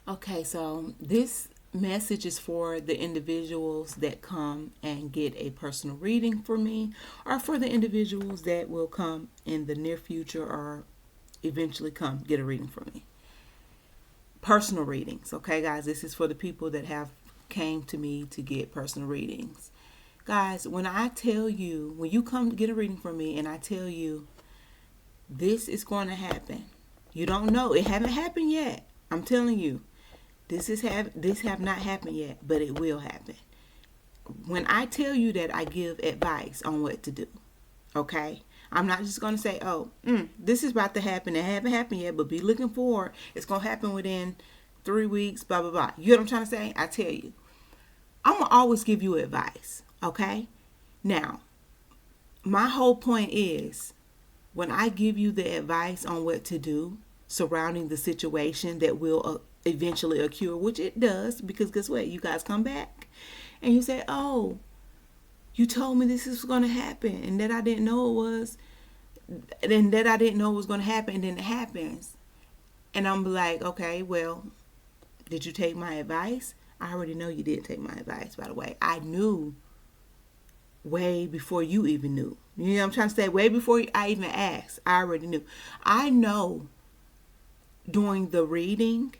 Okay, so this message is for the individuals that come and get a personal reading for me, or for the individuals that will come in the near future or eventually come get a reading from me. Personal readings, okay, guys? This is for the people that have came to me to get personal readings. Guys, when I tell you, when you come to get a reading from me and I tell you this is going to happen, you don't know. It haven't happened yet. I'm telling you. This have not happened yet, but it will happen. When I tell you that, I give advice on what to do. Okay? I'm not just going to say, oh, this is about to happen. It haven't happened yet, but be looking forward. It's going to happen within 3 weeks, blah, blah, blah. You know what I'm trying to say? I tell you. I'm going to always give you advice. Okay? Now, my whole point is when I give you the advice on what to do surrounding the situation that will eventually occur, which it does, because guess what? You guys come back and you say, oh, you told me this is going to happen and that I didn't know it was, and that I didn't know it was going to happen, and then it happens. And I'm like, okay, well, did you take my advice? I already know you didn't take my advice, by the way. I knew way before you even knew. You know what I'm trying to say? Way before I even asked, I already knew. I know during the reading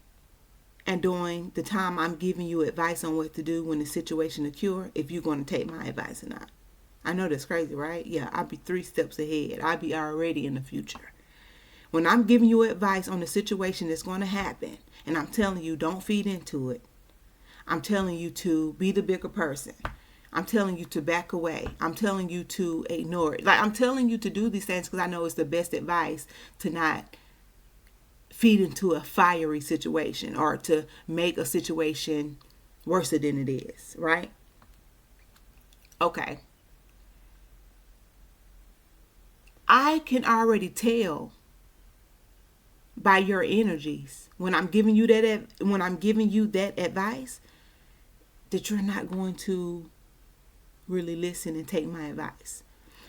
and during the time I'm giving you advice on what to do when the situation occurs, if you're going to take my advice or not. I know that's crazy, right? Yeah, I'll be 3 steps ahead. I'll be already in the future. When I'm giving you advice on the situation that's going to happen, and I'm telling you don't feed into it, I'm telling you to be the bigger person. I'm telling you to back away. I'm telling you to ignore it. Like, I'm telling you to do these things because I know it's the best advice to not feed into a fiery situation or to make a situation worse than it is, right? Okay. I can already tell by your energies when I'm giving you that advice that you're not going to really listen and take my advice.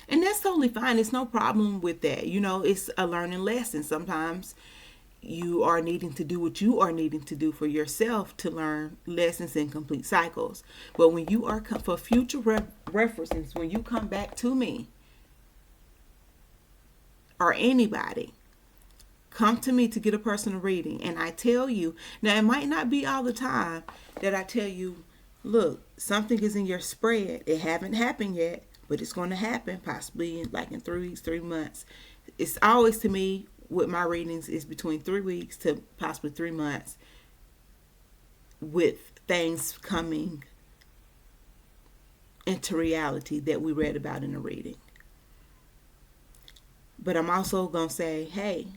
And that's totally fine. It's no problem with that. You know, it's a learning lesson. Sometimes you are needing to do what you are needing to do for yourself to learn lessons and complete cycles. But when you are, for future references, when you come back to me or anybody, come to me to get a personal reading, and I tell you, now it might not be all the time that I tell you, look, something is in your spread. It haven't happened yet, but it's going to happen possibly in 3 weeks, 3 months. It's always, to me, with my readings, is between 3 weeks to possibly 3 months with things coming into reality that we read about in the reading. But I'm also going to say, hey,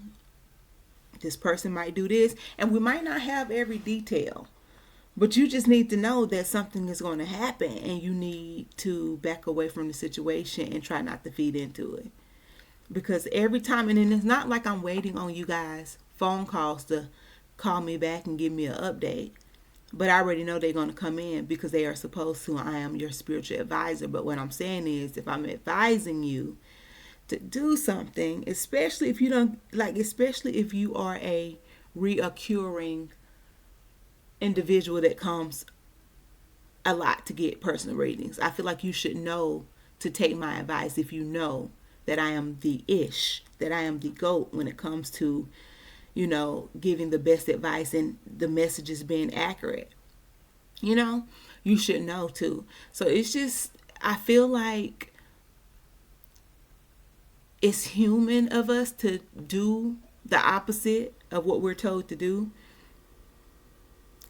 this person might do this, and we might not have every detail. But you just need to know that something is going to happen and you need to back away from the situation and try not to feed into it. Because every time, and then it's not like I'm waiting on you guys' phone calls to call me back and give me an update. But I already know they're going to come in because they are supposed to. I am your spiritual advisor. But what I'm saying is, if I'm advising you to do something, especially if you don't, especially if you are a reoccurring individual that comes a lot to get personal readings, I feel like you should know to take my advice if you know that I am the ish, that I am the GOAT when it comes to, giving the best advice and the messages being accurate. You should know too. So it's just, I feel like it's human of us to do the opposite of what we're told to do.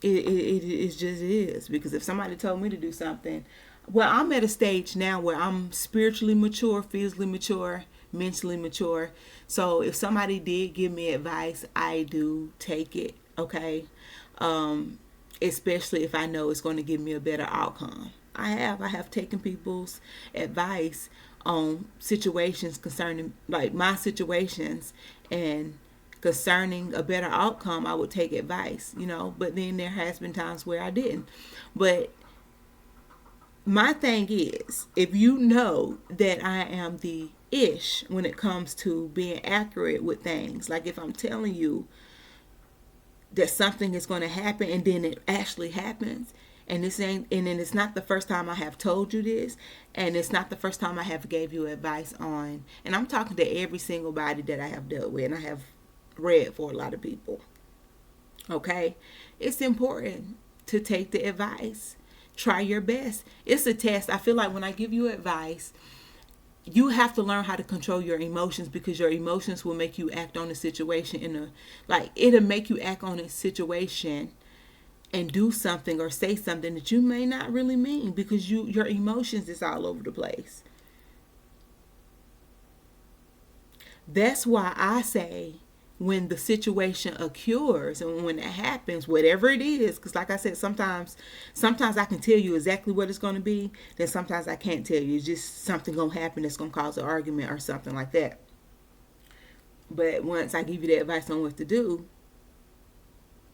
It just is. Because if somebody told me to do something, well, I'm at a stage now where I'm spiritually mature, physically mature, mentally mature. So if somebody did give me advice, I do take it, okay? Especially if I know it's going to give me a better outcome. I have taken people's advice on situations concerning, like, my situations, and concerning a better outcome, I would take advice, but then there has been times where I didn't. But my thing is, if you know that I am the ish when it comes to being accurate with things, like if I'm telling you that something is going to happen, and then it actually happens. And then it's not the first time I have told you this, and it's not the first time I have gave you advice on. And I'm talking to every single body that I have dealt with, and I have read for a lot of people. Okay, it's important to take the advice. Try your best. It's a test. I feel like when I give you advice, you have to learn how to control your emotions, because your emotions will make you act on the situation it'll make you act on a situation and do something or say something that you may not really mean, because your emotions is all over the place. That's why I say, when the situation occurs and when it happens, whatever it is, because like I said, sometimes I can tell you exactly what it's going to be, then sometimes I can't tell you. It's just something going to happen that's going to cause an argument or something like that. But once I give you the advice on what to do,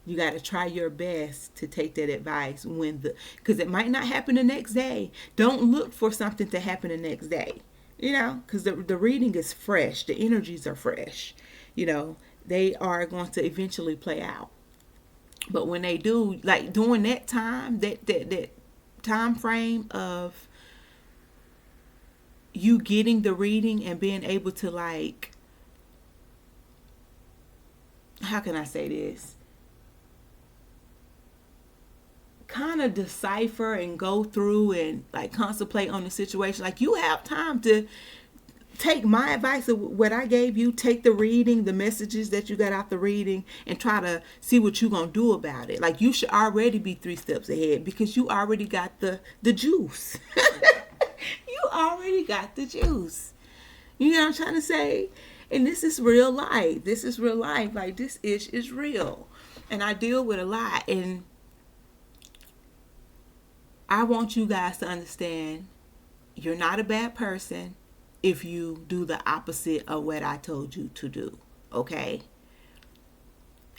you got to try your best to take that advice because it might not happen the next day. Don't look for something to happen the next day, because the reading is fresh. The energies are fresh, they are going to eventually play out. But when they do, like during that time, that time frame of you getting the reading and being able to, like, how can I say this? Kind of decipher and go through and like contemplate on the situation. Like, you have time to take my advice of what I gave you, take the reading, the messages that you got out the reading, and try to see what you're going to do about it. Like, you should already be 3 steps ahead, because you already got the juice. You already got the juice. You know what I'm trying to say? And this is real life. This is real life. Like, this is real. And I deal with a lot. And I want you guys to understand, you're not a bad person if you do the opposite of what I told you to do. Okay?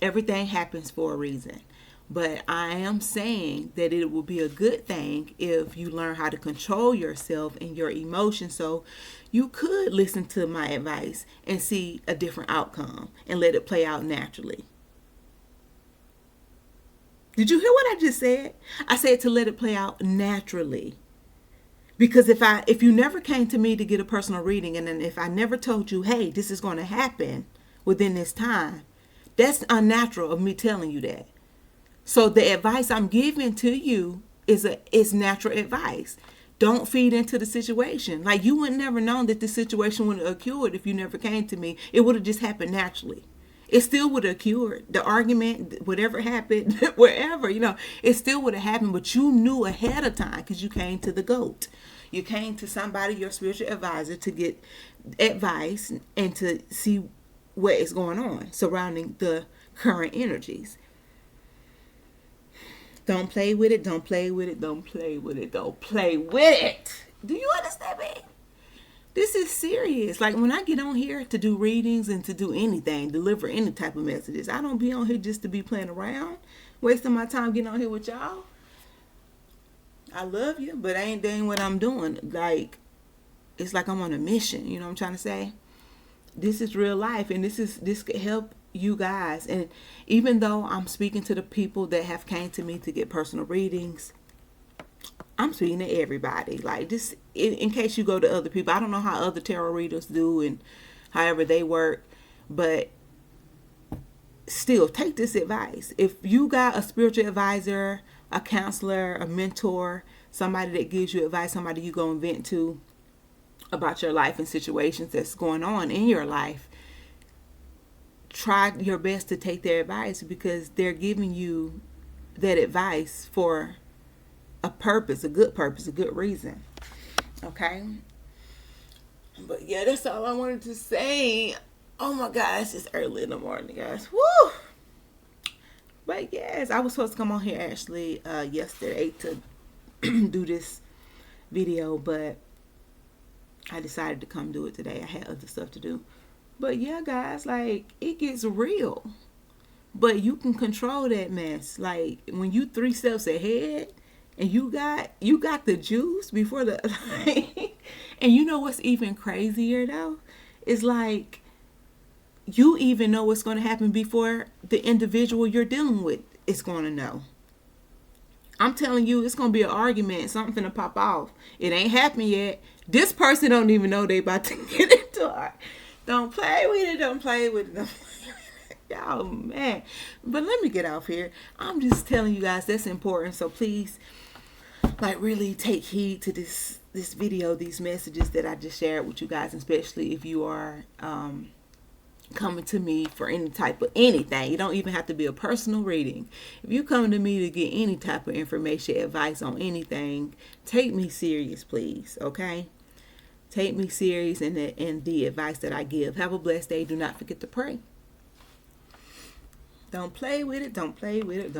Everything happens for a reason. But I am saying that it will be a good thing if you learn how to control yourself and your emotions, so you could listen to my advice and see a different outcome and let it play out naturally. Did you hear what I just said? I said to let it play out naturally. Because if you never came to me to get a personal reading, and then if I never told you, hey, this is going to happen within this time, that's unnatural of me telling you that. So the advice I'm giving to you is natural advice. Don't feed into the situation. Like, you would never known that this situation would have occurred if you never came to me. It would have just happened naturally. It still would have occurred. The argument, whatever happened, wherever, it still would have happened, but you knew ahead of time because you came to the GOAT. You came to somebody, your spiritual advisor, to get advice and to see what is going on surrounding the current energies. Don't play with it. Don't play with it. Don't play with it. Don't play with it. Do you understand me? This is serious. Like, when I get on here to do readings and to do anything, deliver any type of messages, I don't be on here just to be playing around, wasting my time getting on here with y'all. I love you, but that ain't what I'm doing. Like, it's like I'm on a mission. You know what I'm trying to say? This is real life, and this could help you guys. And even though I'm speaking to the people that have came to me to get personal readings, I'm speaking to everybody. Like, this, in case you go to other people, I don't know how other tarot readers do and however they work, but still take this advice. If you got a spiritual advisor, a counselor, a mentor, somebody that gives you advice, somebody you go and vent to about your life and situations that's going on in your life, try your best to take their advice, because they're giving you that advice for a purpose, a good reason. Okay? But yeah, that's all I wanted to say. Oh my gosh, it's early in the morning, guys. Woo! But yes, I was supposed to come on here actually yesterday to do this video, but I decided to come do it today. I had other stuff to do. But yeah, guys, like, it gets real. But you can control that mess. Like, when you 3 steps ahead, and you got the juice before the and you know what's even crazier though? It's like, you even know what's going to happen before the individual you're dealing with is going to know. I'm telling you, it's going to be an argument. Something to pop off. It ain't happened yet. This person don't even know they about to get into it. Don't play with it. Don't play with it. Don't play with it. Y'all, man. But let me get off here. I'm just telling you guys that's important. So please, like, really take heed to this video, these messages that I just shared with you guys, especially if you are coming to me for any type of anything. You don't even have to be a personal reading. If you come to me to get any type of information, advice on anything, take me serious, please. Okay? Take me serious in the advice that I give. Have a blessed day. Do not forget to pray. Don't play with it. Don't play with it. Don't